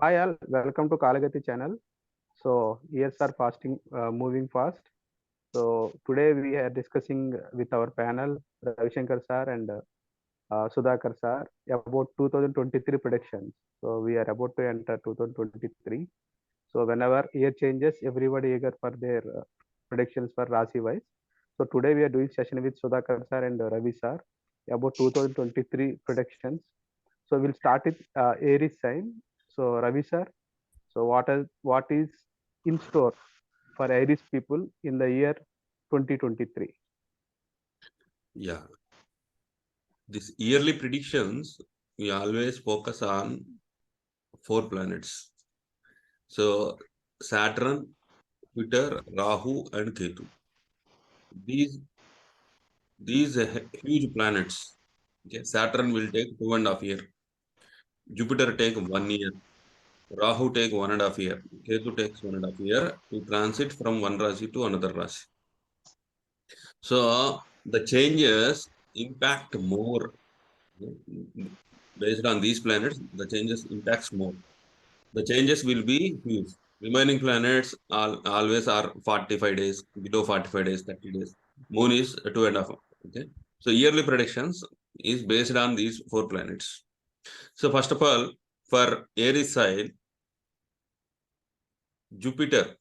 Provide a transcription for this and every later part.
Hi all, welcome to Kalagati channel. So years are fasting, moving fast. So today we are discussing with our panel Ravi sir and Sudhakar sir about 2023 predictions. So we are about to enter 2023. So whenever year changes, everybody eager for their predictions for Rasi wise. So today we are doing session with Sudhakar sir and Ravi sir about 2023 predictions. So we'll start with Aries sign. So Ravi sir. So what is in store for Aries people in the year 2023? Yeah, this yearly predictions, we always focus on 4 planets. So Saturn, Jupiter, Rahu, and Ketu. These huge planets. Okay, Saturn will take 2.5 years. Jupiter take 1 year. Rahu take 1.5 years. Ketu takes 1.5 years to transit from one Rasi to another Rasi. So the changes impact more. Based on these planets, the changes impacts more. The changes will be huge. Remaining planets always are 45 days, below 45 days, 30 days. Moon is 2.5. Okay. So yearly predictions is based on these 4 planets. So first of all, for Aries side, Jupiter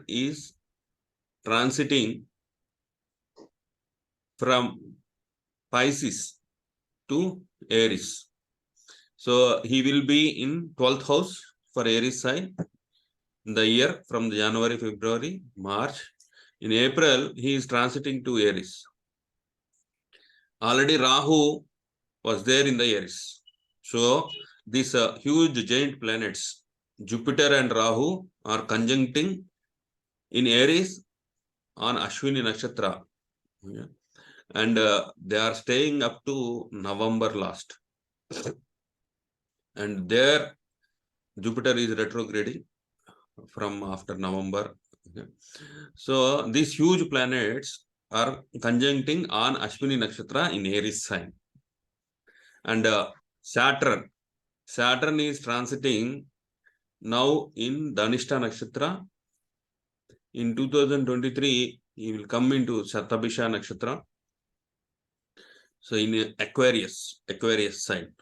is transiting from Pisces to Aries. So he will be in 12th house for Aries sign in the year from January, February, March. In April, he is transiting to Aries. Already Rahu was there in the Aries. So these huge giant planets, Jupiter and Rahu, are conjuncting in Aries on Ashwini Nakshatra. Yeah. And they are staying up to November last. And there Jupiter is retrograding from after November. Okay. So these huge planets are conjuncting on Ashwini Nakshatra in Aries sign. And Saturn is transiting now in Dhanishta Nakshatra. In 2023, he will come into Satabhisha Nakshatra. So in Aquarius sign.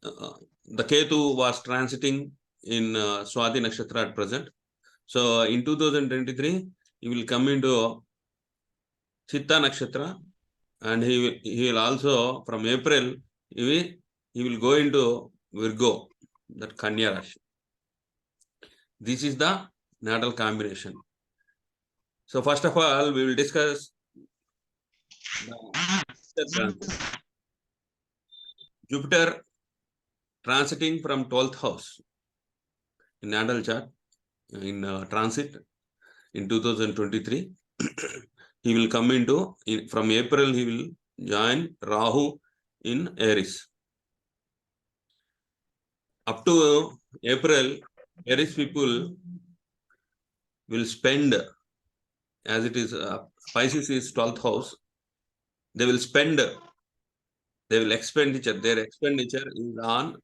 The Ketu was transiting in Swati Nakshatra at present. So in 2023, he will come into Chitta Nakshatra, and he will also from April he will go into Virgo, that Kanya Rashi. This is the natal combination. So first of all, we will discuss the transit. Jupiter transiting from 12th house in natal chart in transit in 2023. He will come into from April. He will join Rahu in Aries. Up to April, Aries people will spend, as it is Pisces is 12th house, they will spend, they will expenditure, their expenditure is on,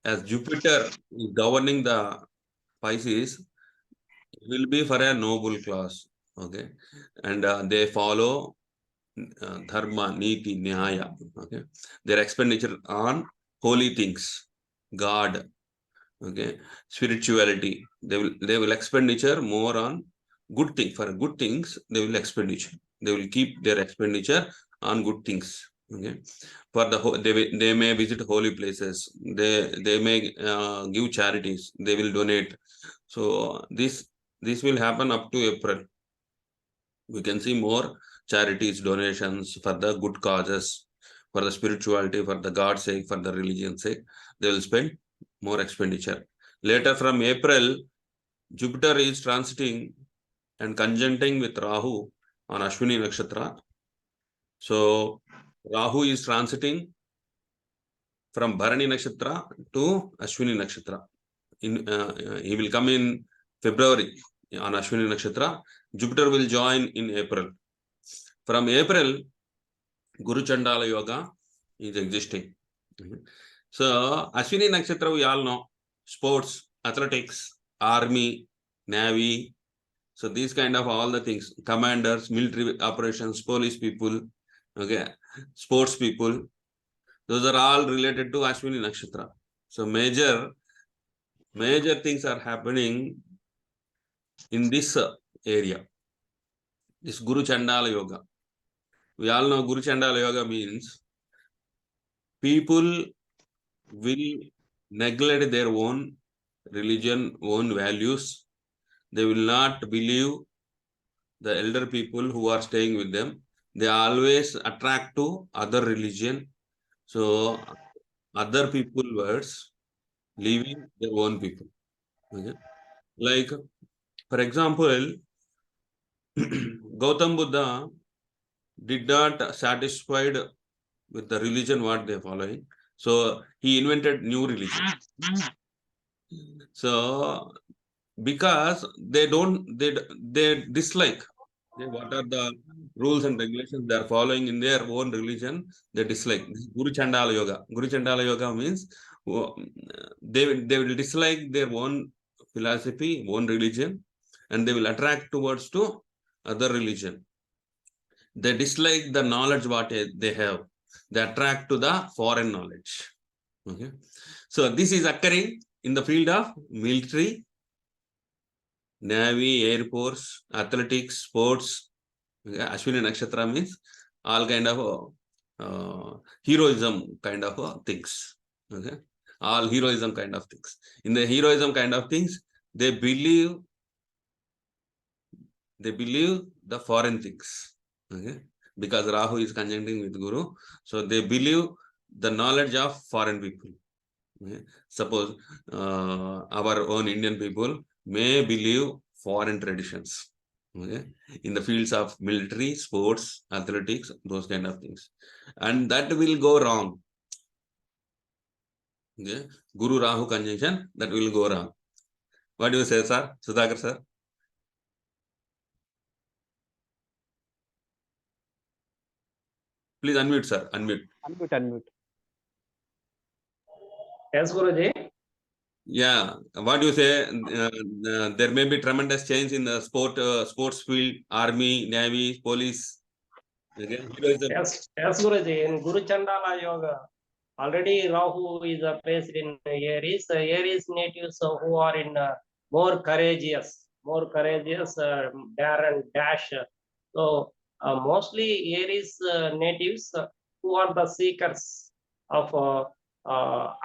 as Jupiter is governing the Pisces, it will be for a noble class, okay, and they follow dharma, niti, nyaya, okay, their expenditure on holy things, God, okay, spirituality, they will expenditure more on good things. For good things, they will expenditure. They will keep their expenditure on good things. Okay, for they may visit holy places. They may give charities. They will donate. So this will happen up to April. We can see more charities, donations for the good causes, for the spirituality, for the God's sake, for the religion's sake. They will spend more expenditure. Later from April, Jupiter is transiting and conjuncting with Rahu on Ashwini Nakshatra. So Rahu is transiting from Bharani Nakshatra to Ashwini Nakshatra. He will come in February on Ashwini Nakshatra. Jupiter will join in April. From April, Guru Chandala Yoga is existing. So Ashwini Nakshatra, we all know, sports, athletics, army, navy. So these kind of all the things, commanders, military operations, police people, okay, sports people, those are all related to Ashwini Nakshatra. So major things are happening in this area. This Guru Chandala Yoga. We all know Guru Chandala Yoga means people will neglect their own religion, own values. They will not believe the elder people who are staying with them. They always attract to other religion. So other people words, leaving their own people. Okay? Like, for example, Gautam Buddha did not satisfied with the religion what they are following. So he invented new religion. So because they dislike what are the rules and regulations they are following in their own religion, they dislike. Guru Chandala Yoga. Guru Chandala Yoga means they will dislike their own philosophy, own religion, and they will attract towards to other religion. They dislike the knowledge what they have. They attract to the foreign knowledge. Okay. So this is occurring in the field of military, navy, air force, athletics, sports. Okay. Ashwini Nakshatra means all kind of heroism kind of things. Okay. All heroism kind of things. In the heroism kind of things, they believe the foreign things. Okay. Because Rahu is conjuncting with Guru. So they believe the knowledge of foreign people. Okay. Suppose our own Indian people may believe foreign traditions. Okay. In the fields of military, sports, athletics, those kind of things. And that will go wrong. Okay. Guru Rahu conjunction, that will go wrong. What do you say, sir? Sudhakar, sir? Please unmute, sir. Unmute. Unmute. Yes, Guruji. Yeah. What do you say? There may be tremendous change in the sports field, army, navy, police. Okay. Yes, Guruji. In Guru Chandala Yoga, already Rahu is placed in Aries. Aries natives who are in more courageous, dare and dash. So mostly Aries natives who are the seekers of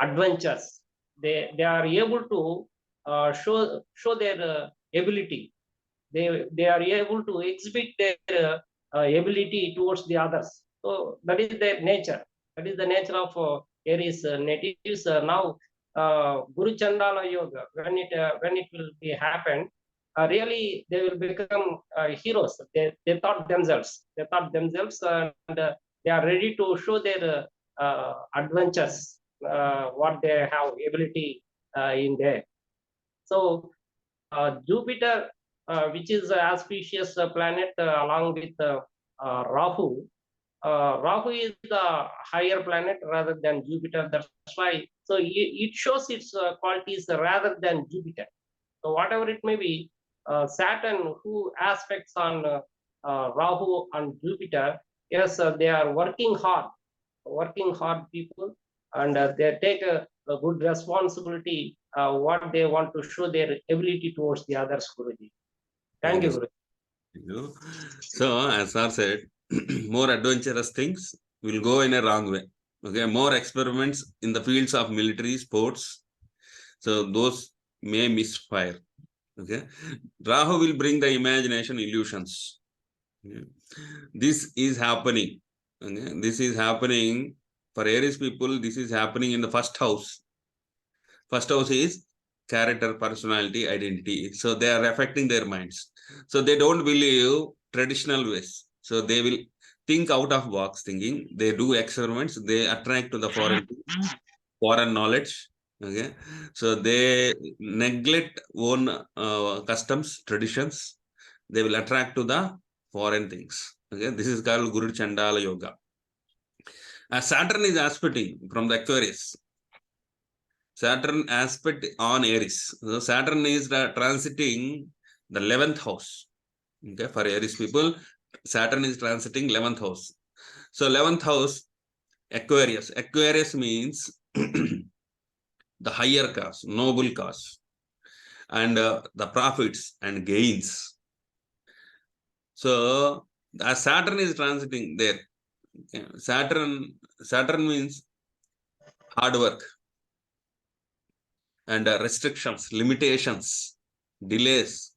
adventures. They are able to show their ability. They are able to exhibit their ability towards the others. So that is their nature. That is the nature of Aries natives. Now, Guru Chandala Yoga, when it will be happen, really they will become heroes. They thought themselves. And they are ready to show their adventures, what they have ability in there. So Jupiter, which is an auspicious planet along with Rahu. Rahu is the higher planet rather than Jupiter. That's why. So it shows its qualities rather than Jupiter. So whatever it may be, Saturn, who aspects on Rahu and Jupiter, yes, they are working hard people, and they take a good responsibility what they want to show their ability towards the others, Guruji. Thank you, Guruji. So, as sir said, more adventurous things will go in a wrong way. Okay, more experiments in the fields of military, sports. So those may misfire. Okay, Rahu will bring the imagination illusions. Okay. This is happening. Okay, this is happening for Aries people. This is happening in the first house. First house is character, personality, identity. So they are affecting their minds. So they don't believe traditional ways. So they will think out of box thinking. They do experiments. They attract to the foreign knowledge. Okay. So they neglect own customs, traditions. They will attract to the foreign things. Okay. This is called Guru Chandala Yoga. Saturn is aspecting from the Aquarius. Saturn aspect on Aries. So Saturn is transiting the 11th house. Okay, for Aries people, Saturn is transiting 11th house. So 11th house, Aquarius. Aquarius means the higher caste, noble caste, and the profits and gains. So as Saturn is transiting there, okay, Saturn means hard work and restrictions, limitations, delays,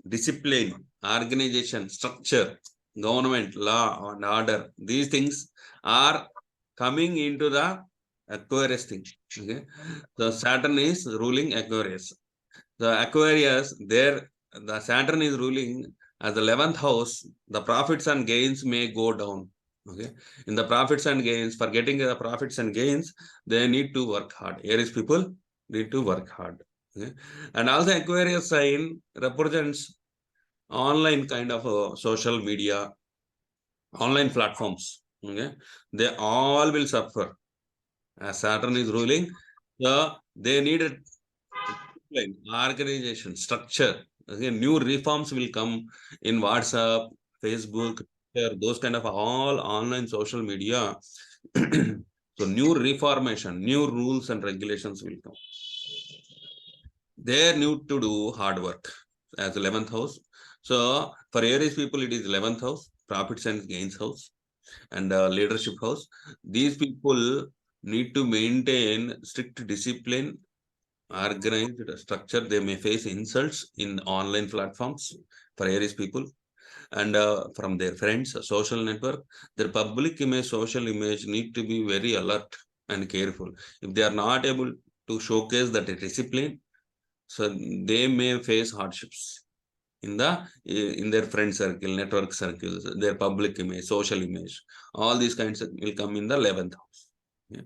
discipline, organization, structure, government, law and order. These things are coming into the Aquarius thing. Okay, so Saturn is ruling Aquarius. The Aquarius, there the Saturn is ruling as the 11th house. The profits and gains may go down. Okay, in the profits and gains, for getting the profits and gains, they need to work hard. Aries people need to work hard. Okay? And also Aquarius sign represents online kind of social media, online platforms. Okay, they all will suffer as Saturn is ruling. So they need a discipline, organization, structure. Okay, new reforms will come in WhatsApp, Facebook, Twitter, those kind of all online social media. So new reformation, new rules and regulations will come. They need to do hard work as 11th house. So for Aries people, it is 11th house, profits and gains house, and leadership house. These people need to maintain strict discipline, organized structure. They may face insults in online platforms for Aries people and from their friends, social network. Their public image, social image need to be very alert and careful. If they are not able to showcase that discipline, so they may face hardships in their friend circle, network circles, their public image, social image. All these kinds will come in the 11th house. Yeah.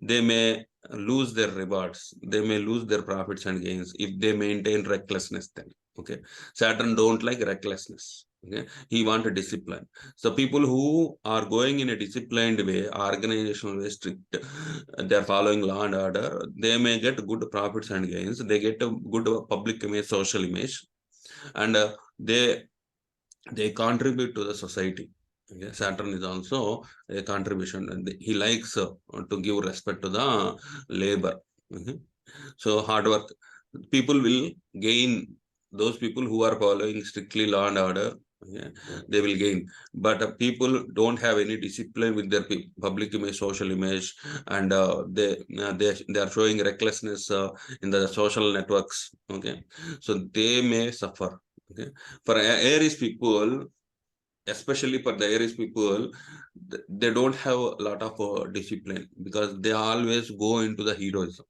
They may lose their rewards. They may lose their profits and gains if they maintain recklessness. Then, okay, Saturn don't like recklessness. Okay, he want a discipline. So people who are going in a disciplined way, organizational way, strict, they are following law and order. They may get good profits and gains. They get a good public image, social image, and they contribute to the society. Okay? Saturn is also a contribution, and he likes to give respect to the labor. Okay? So hard work, people will gain. Those people who are following strictly law and order, yeah, they will gain. But people don't have any discipline with their public image, social image, and they are showing recklessness in the social networks. Okay, so they may suffer. Okay, for Aries people, especially for the Aries people, they don't have a lot of discipline because they always go into the heroism.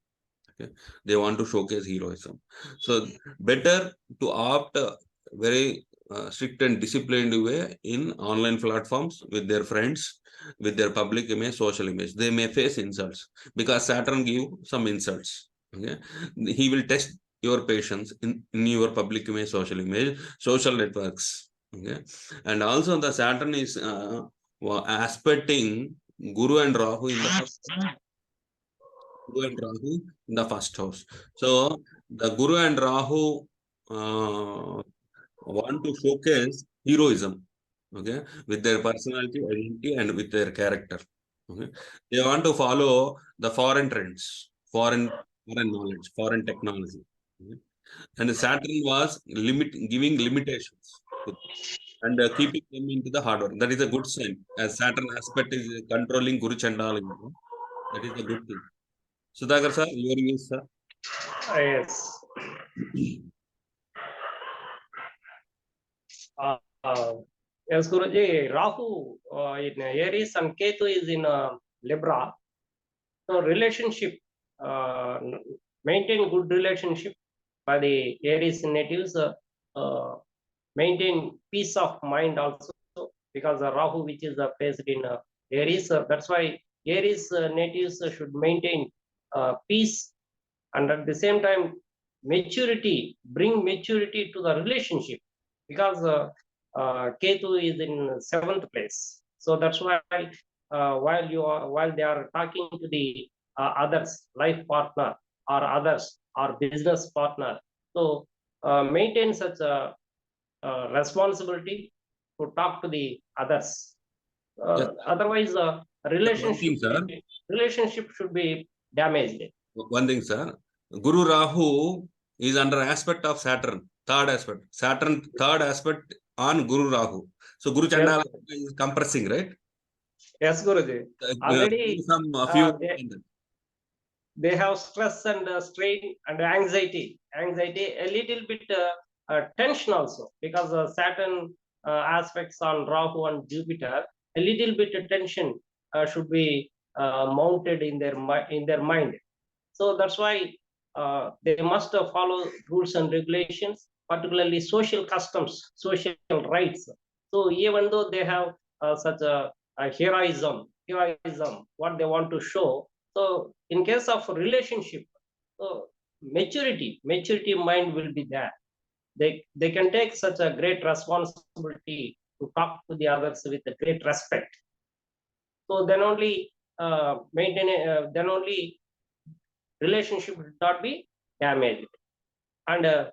Okay, they want to showcase heroism. So better to opt a very strict and disciplined way in online platforms with their friends, with their public image, social image. They may face insults because Saturn give some insults. Okay, he will test your patience in your public image, social image, social networks. Okay, and also the Saturn is aspecting Guru and Rahu in the first Guru and Rahu in the first house. So the Guru and Rahu want to showcase heroism, okay, with their personality, identity, and with their character. Okay, they want to follow the foreign trends, foreign knowledge, foreign technology. Okay? And Saturn was giving limitations and keeping them into the hard work. That is a good sign. As Saturn aspect is controlling Guru Chandala, that is a good thing. Sudhakar sir, your views, sir. Yes. Yes, Guruji, Rahu in Aries and Ketu is in Libra. So relationship, maintain good relationship by the Aries natives, maintain peace of mind also, because the Rahu, which is placed in Aries, that's why Aries natives should maintain peace, and at the same time maturity, bring maturity to the relationship, because Ketu is in 7th place. So that's why while they are talking to the others, life partner or others or business partner. So maintain such a responsibility to talk to the others. Yes. Otherwise, One thing, sir. relationship should be damaged. One thing, sir. Guru Rahu is under aspect of Saturn, third aspect. Saturn, third aspect on Guru Rahu. So Guru Chandala is compressing, right? Yes, Guruji. Already they have stress and strain and anxiety a little bit tension also, because Saturn aspects on Rahu and Jupiter, a little bit of tension should be mounted in their mind. So that's why they must follow rules and regulations, particularly social customs, social rights. So even though they have such a heroism, what they want to show. So in case of relationship, so maturity mind will be there. They can take such a great responsibility to talk to the others with a great respect. So then only then only relationship will not be damaged. And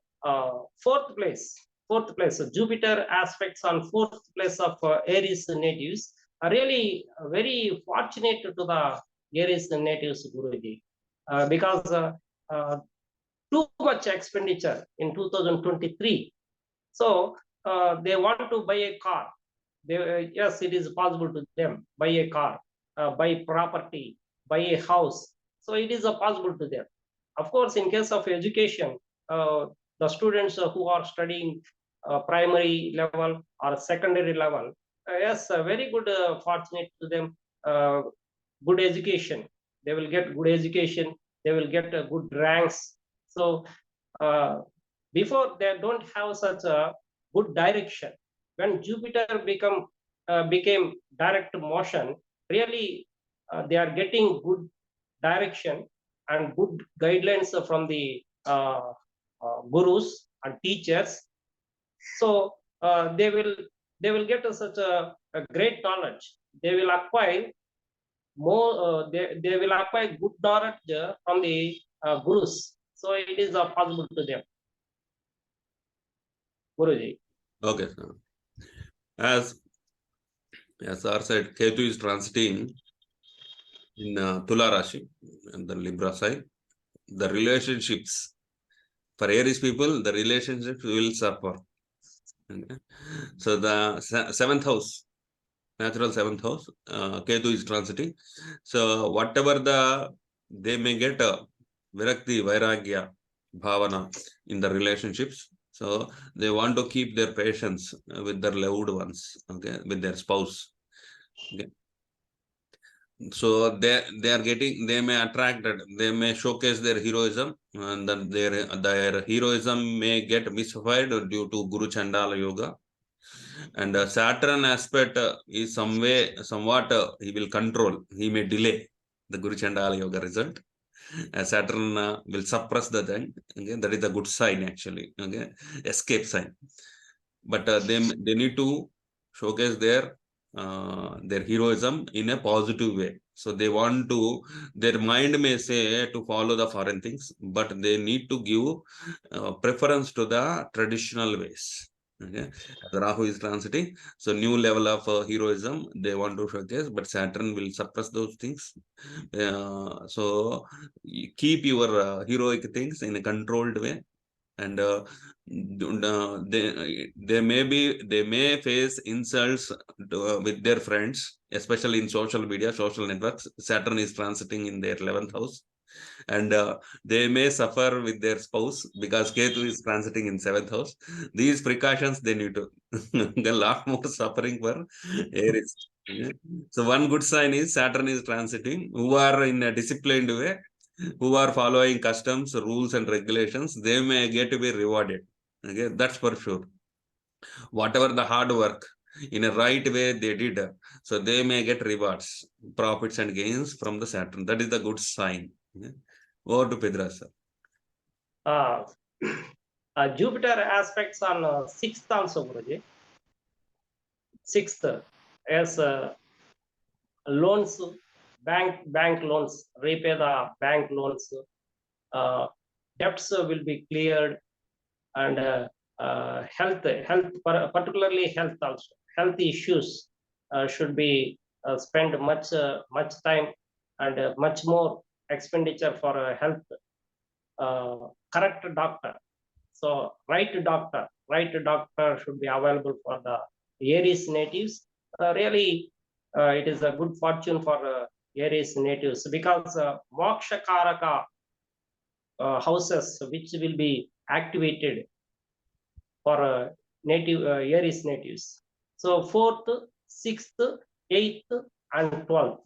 fourth place, so Jupiter aspects on fourth place of Aries natives are really very fortunate to the Aries natives, Guruji, because too much expenditure in 2023. So they want to buy a car. Yes, it is possible to them, buy a car, buy property, buy a house. So it is possible to them. Of course, in case of education, the students who are studying primary level or secondary level, yes, very good, fortunate to them, good education. They will get good education. They will get good ranks. So before, they don't have such a good direction. When Jupiter became direct motion, really they are getting good direction and good guidelines from the gurus and teachers. So they will get such a great knowledge. They will acquire more. They will acquire good knowledge from the gurus. So it is possible to them. Guruji. Okay, sir. As sir said, Ketu is transiting in Tula Rashi and the Libra side. The relationships for Aries people, the relationships will suffer. Okay. So the seventh house, natural seventh house, Ketu is transiting. So whatever they may get Virakti, Vairagya, Bhavana in the relationships. So they want to keep their patience with their loved ones, okay, with their spouse. Okay. So they may attract, they may showcase their heroism, and then their heroism may get misfired due to Guru Chandala Yoga. And Saturn aspect is somewhat he will control. He may delay the Guru Chandala Yoga result. Saturn will suppress the thing. Okay, that is a good sign actually. Okay, escape sign. But they need to showcase their heroism in a positive way. So they want to, their mind may say to follow the foreign things, but they need to give preference to the traditional ways. Okay, as Rahu is transiting, so new level of heroism they want to showcase, but Saturn will suppress those things. So you keep your heroic things in a controlled way, and they may face insults with their friends, especially in social media, social networks. Saturn is transiting in their 11th house, and they may suffer with their spouse because Ketu is transiting in 7th house. These precautions they need to a lot more suffering for Aries. So one good sign is Saturn is transiting, who are in a disciplined way, who are following customs, rules, and regulations, they may get to be rewarded. Okay, that's for sure. Whatever the hard work in a right way they did, so they may get rewards, profits, and gains from the Saturn. That is the good sign. Okay. Over to Pedra, sir. Jupiter aspects on 6th also, Guruji. 6th, as loans, bank loans, repay the bank loans, debts will be cleared, and health, particularly health also. Health issues should be spent much time and much more expenditure for health. Correct doctor. So right doctor should be available for the Aries natives. Really, it is a good fortune for Aries natives, because Moksha Karaka houses which will be activated for Aries natives. So 4th, 6th, 8th, and 12th.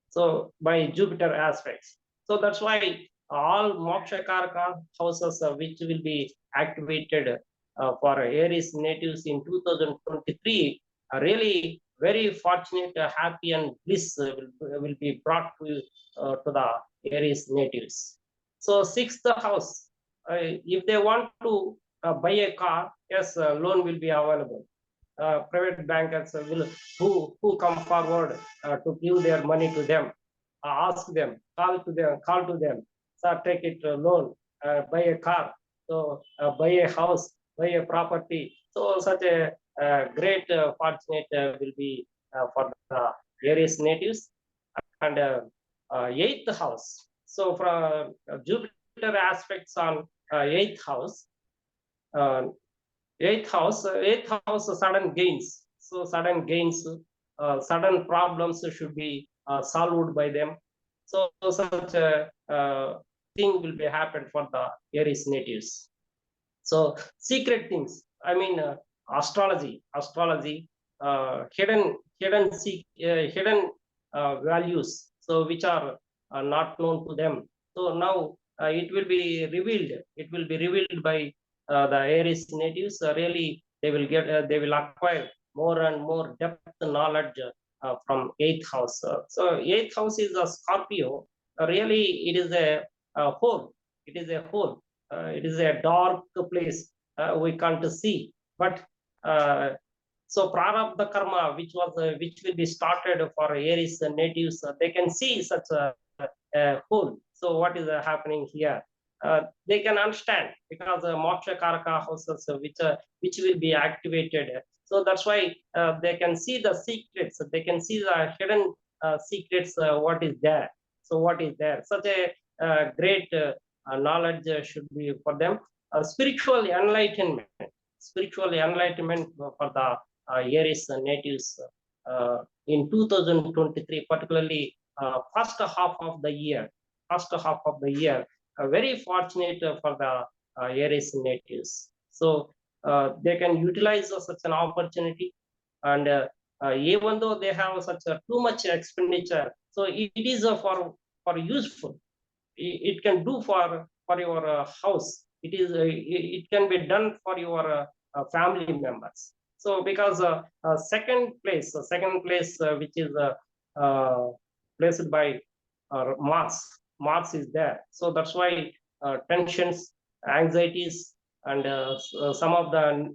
So by Jupiter aspects. So that's why all Moksha Karaka houses which will be activated for Aries natives in 2023 are really very fortunate, happy, and bliss will be brought to the Aries natives. So 6th house, if they want to buy a car, yes, loan will be available. Private bankers will who come forward to give their money to them, ask them, call to them, sir, take it loan, buy a car, so buy a house, buy a property. So such a great fortunate will be for the Aries natives. And 8th house. So from Jupiter aspects on 8th house. Eighth house, sudden gains. So sudden gains, sudden problems should be solved by them. So such a thing will be happen for the Aries natives. So secret things. I mean, astrology, hidden values. So which are not known to them. So now it will be revealed. It will be revealed by the Aries natives. Really, they will acquire more and more depth knowledge from 8th house. So 8th house is a Scorpio. Really, it is a hole. It is a hole. It is a dark place. We can't see. But so prarabdha karma, which will be started for Aries natives, they can see such a hole. So what is happening here? They can understand, because moksha karaka houses which will be activated. So that's why they can see the secrets. They can see the hidden secrets. What is there? So what is there? Such a great knowledge should be for them. Spiritual enlightenment for the Aries natives in 2023, particularly first half of the year. Very fortunate for the Aries natives. So they can utilize such an opportunity, and even though they have such a too much expenditure, so it is for useful. It can do for your house. It can be done for your family members. So because second place which is placed by Mars is there. So that's why tensions, anxieties, and some of the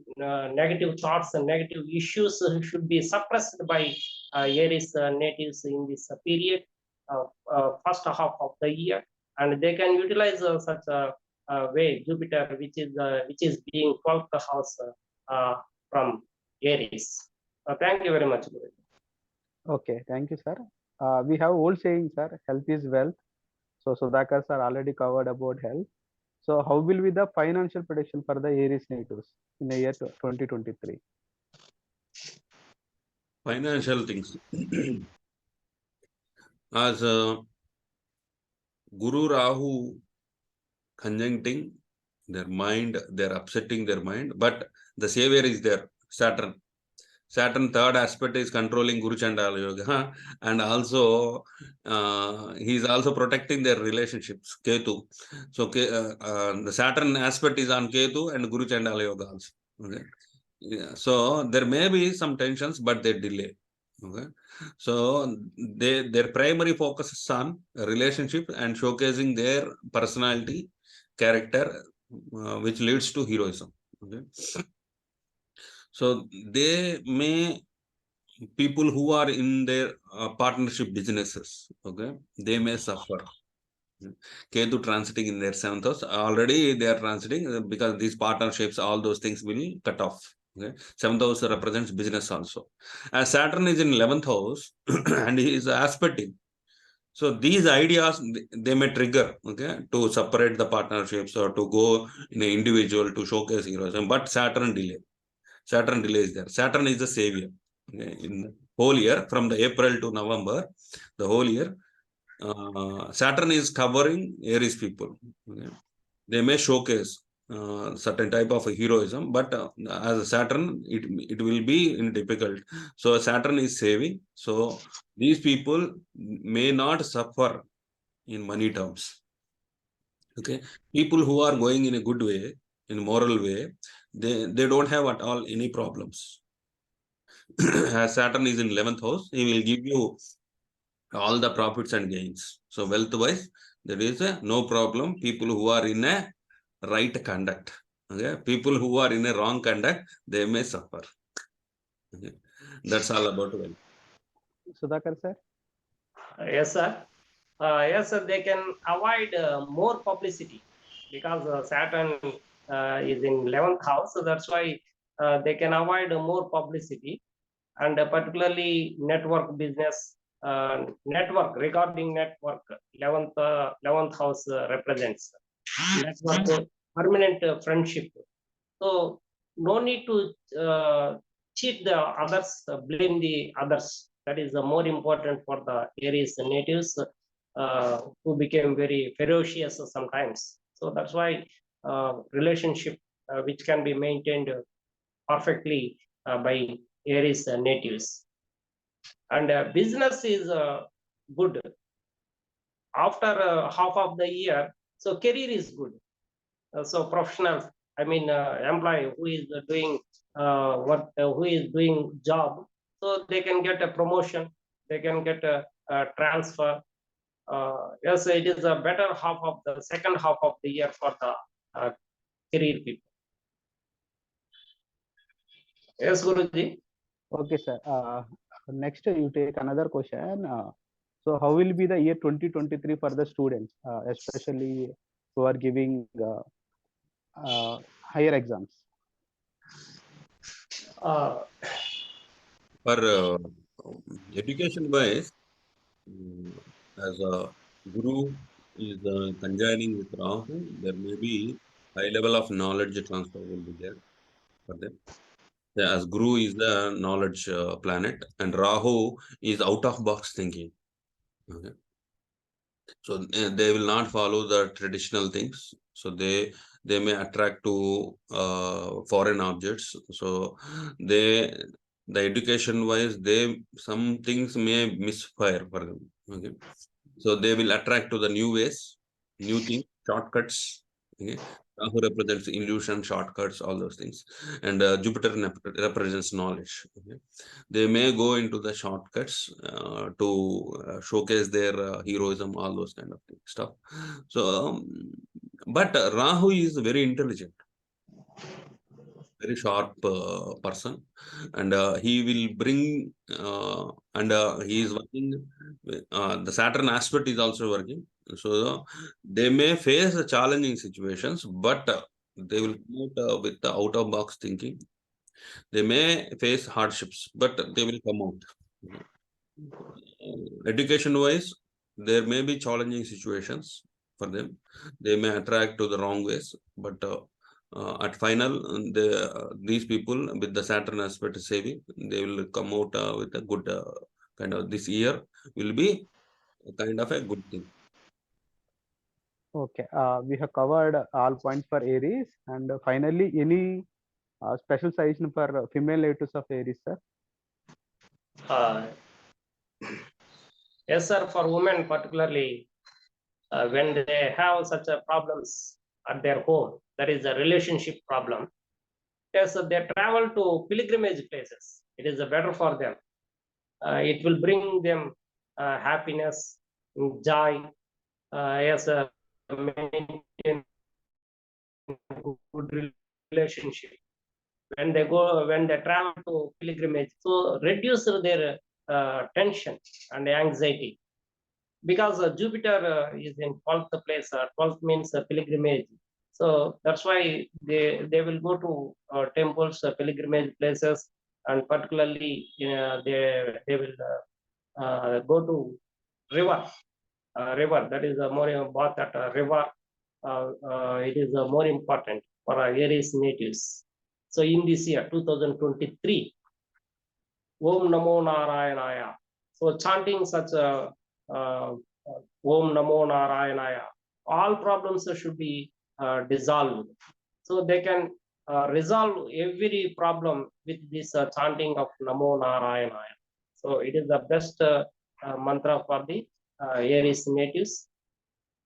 negative thoughts and negative issues should be suppressed by Aries natives in this period, first half of the year, and they can utilize such a way Jupiter, which is being 12th house from Aries. Thank you very much, Guru. Okay, thank you, sir. We have old saying, sir, health is wealth. So Sudhakar sir already covered about health. So how will be the financial prediction for the Aries natives in the year 2023? Financial things. As Guru Rahu conjuncting their mind, they're upsetting their mind, but the savior is there, Saturn. Saturn third aspect is controlling Guru Chandala Yoga, and also he is also protecting their relationships, Ketu. So the Saturn aspect is on Ketu and Guru Chandala Yoga also. Okay. Yeah. So there may be some tensions, but they delay. Okay. So their primary focus is on relationship and showcasing their personality, character, which leads to heroism. Okay. So they may people who are in their partnership businesses, okay, they may suffer. Ketu transiting in their 7th house. Already they are transiting because these partnerships, all those things will cut off. Okay. 7th house represents business also. As Saturn is in 11th house and he is aspecting. So these ideas, they may trigger, okay, to separate the partnerships or to go in an individual to showcase heroism. But Saturn delay. Saturn delays there. Saturn is the savior. Okay. In the whole year, from the April to November, the whole year, Saturn is covering Aries people. Okay. They may showcase certain type of heroism, but as a Saturn, it will be in difficult. So Saturn is saving. So these people may not suffer in money terms. Okay, people who are going in a good way, in a moral way, they don't have at all any problems. As Saturn is in 11th house, he will give you all the profits and gains. So wealth wise, there is no problem. People who are in a right conduct, okay, people who are in a wrong conduct, they may suffer. Okay. That's all about wealth. Sudhakar sir? Yes, sir. Yes, sir, they can avoid more publicity because Saturn is in 11th house. So that's why they can avoid more publicity, and particularly network business, network, regarding network, 11th house represents network, permanent friendship. So no need to cheat the others, blame the others. That is more important for the Aries natives who became very ferocious sometimes. So that's why relationship which can be maintained perfectly by Aries natives. And business is good after half of the year. So career is good. So professionals, I mean employee who is doing who is doing job, so they can get a promotion, they can get a transfer. Yes, it is a better half of the second half of the year for the career people. Yes, Guruji. Okay, sir. Next, you take another question. So, how will be the year 2023 for the students, especially who are giving higher exams? For education wise, as a Guru is conjoining with Rahu, there may be high level of knowledge transfer will be there for them. Yeah, as Guru is the knowledge planet, and Rahu is out of box thinking. Okay. So they will not follow the traditional things. So they may attract to foreign objects. So the education wise, some things may misfire for them. Okay. So they will attract to the new ways, new things, shortcuts. Okay. Rahu represents illusion, shortcuts, all those things. And Jupiter represents knowledge. Okay. They may go into the shortcuts to showcase their heroism, all those kind of stuff. So, but Rahu is very intelligent, very sharp person, and he will bring and he is working. The Saturn aspect is also working, so they may face challenging situations, but they will come out with the out of box thinking. They may face hardships, but they will come out. Education wise, there may be challenging situations for them. They may attract to the wrong ways, but at final, these people with the Saturn aspect saving, they will come out with a good kind of, this year will be kind of a good thing. Okay, we have covered all points for Aries, and finally, any special suggestion for female natives of Aries, sir? Yes, sir. For women, particularly when they have such a problems at their home, that is a relationship problem. Yes, they travel to pilgrimage places. It is better for them. It will bring them happiness, joy. Yes, maintain good relationship. when they travel to pilgrimage. So reduce their tension and anxiety, because Jupiter is in 12th place. 12th means pilgrimage. So that's why they will go to temples, pilgrimage places, and particularly they will go to river. River, that is more bath at a river. It is more important for Aries natives. So in this year 2023, Om Namo Narayanaya. So chanting such a Om Namo Narayanaya, all problems should be dissolved. So they can resolve every problem with this chanting of Namo Narayanaya. So it is the best mantra for the Aries natives,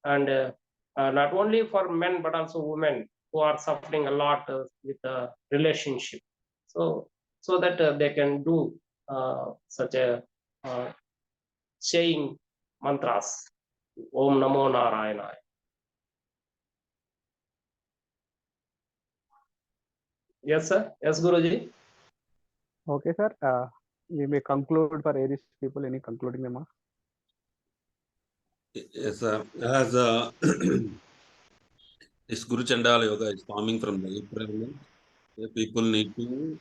and not only for men but also women who are suffering a lot with a relationship. So that they can do such a saying mantras. Om Namo Narayanaya. Yes, sir. Yes, Guruji. Okay, sir. We may conclude for Aries people. Any concluding remarks? Yes, sir. As this Guru Chandala Yoga is forming from the April month, people need to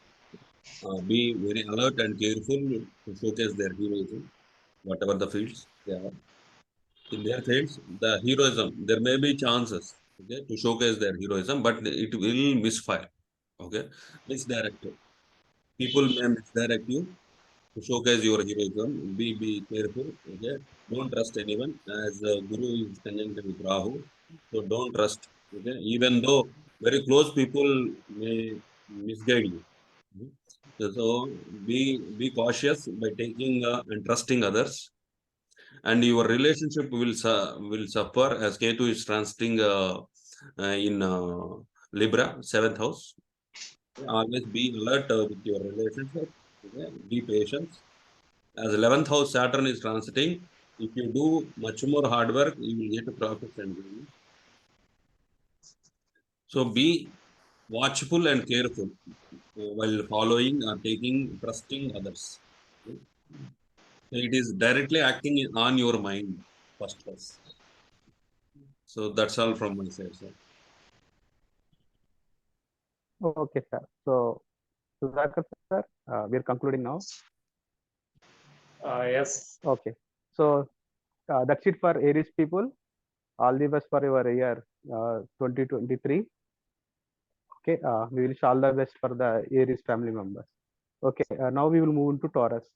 be very alert and careful to showcase their heroism, whatever the fields they are. In their fields, the heroism, there may be chances, okay, to showcase their heroism, but it will misfire, okay, misdirect. People may misdirect you to showcase your heroism. Be careful, okay. Don't trust anyone, as Guru is conjunct with Rahu, so don't trust, okay. Even though very close people may misguide you. Mhm. So be cautious by taking and trusting others, and your relationship will suffer, as Ketu is transiting in Libra, 7th house. Always be alert with your relationship. Okay? Be patient. As 11th house Saturn is transiting, if you do much more hard work, you will get profits and gains. So be watchful and careful while following or trusting others. Okay? So it is directly acting on your mind first. So that's all from my side, sir. Okay, sir. So, Sudhakar, sir, we are concluding now. Yes. Okay. So, that's it for Aries people. All the best for your year 2023. Okay. We wish all the best for the Aries family members. Okay. Now we will move into Taurus.